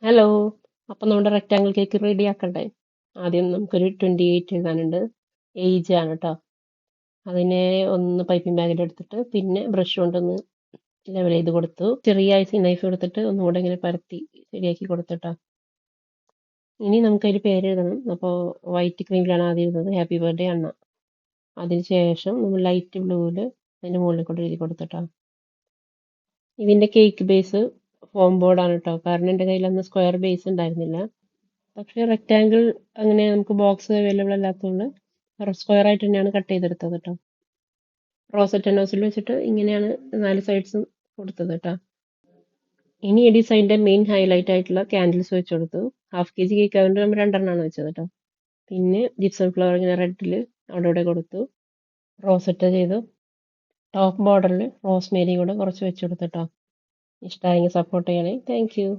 Hello. അപ്പം നമ്മുടെ rectangle cake ready ആക്കണ്ടേ? ആദ്യം നമുക്കൊരു 28 എഴുതാനുണ്ട്. ഏജ് ആണ് കേട്ടോ. അതിനെ ഒന്ന് പൈപ്പിംഗ് ബാഗിൽ എടുത്തിട്ട് പിന്നെ ബ്രഷ് കൊണ്ടൊന്ന് ലെവൽ ചെയ്ത് കൊടുത്തു. ചെറിയ ഐസിങ് നൈഫ് എടുത്തിട്ട് ഒന്നുകൂടെ ഇങ്ങനെ പരത്തി ശരിയാക്കി കൊടുത്തിട്ടോ. ഇനി നമുക്കതിൽ പേര് എഴുതണം. അപ്പോൾ വൈറ്റ് ക്രീമിലാണ് ആദ്യം എഴുതുന്നത്, ഹാപ്പി ബർത്ത്ഡേ അണ്ണ. അതിനുശേഷം നമ്മൾ ലൈറ്റ് ബ്ലൂവിൽ അതിൻ്റെ മുകളിൽ കൊണ്ട് എഴുതി കൊടുത്തിട്ടോ. ഇതിൻ്റെ കേക്ക് ബേസ് ഫോം ബോർഡാണ് കേട്ടോ, കാരണം എൻ്റെ കയ്യിൽ അന്ന് സ്ക്വയർ ബേസ് ഉണ്ടായിരുന്നില്ല. പക്ഷേ റെക്റ്റാങ്കിൾ അങ്ങനെ നമുക്ക് ബോക്സ് അവൈലബിൾ അല്ലാത്തതുകൊണ്ട് സ്ക്വയർ ആയിട്ട് തന്നെയാണ് കട്ട് ചെയ്തെടുത്തത് കേട്ടോ. റോസറ്റ് നോസിൽ വെച്ചിട്ട് ഇങ്ങനെയാണ് 4 സൈഡ്സും കൊടുത്തത് കേട്ടോ. ഇനി ഈ ഡിസൈനിന്റെ മെയിൻ ഹൈലൈറ്റ് ആയിട്ടുള്ള ക്യാൻഡിൽസ് വെച്ച് കൊടുത്തു. ½ kg കേക്ക് ആയതുകൊണ്ട് നമ്മൾ 2 വെച്ചത് കേട്ടോ. പിന്നെ ജിപ്സം ഫ്ലവർ ഇങ്ങനെ റെഡിൽ അവിടെ ഇവിടെ കൊടുത്തു. റോസറ്റ് ചെയ്തു. ടോപ്പ് ബോർഡറിൽ റോസ്മേരി കൂടെ കുറച്ച് വെച്ച് കൊടുത്തു കേട്ടോ. ഇഷ്ടമായെങ്കിൽ സപ്പോർട്ട് ചെയ്യണേ. Thank you.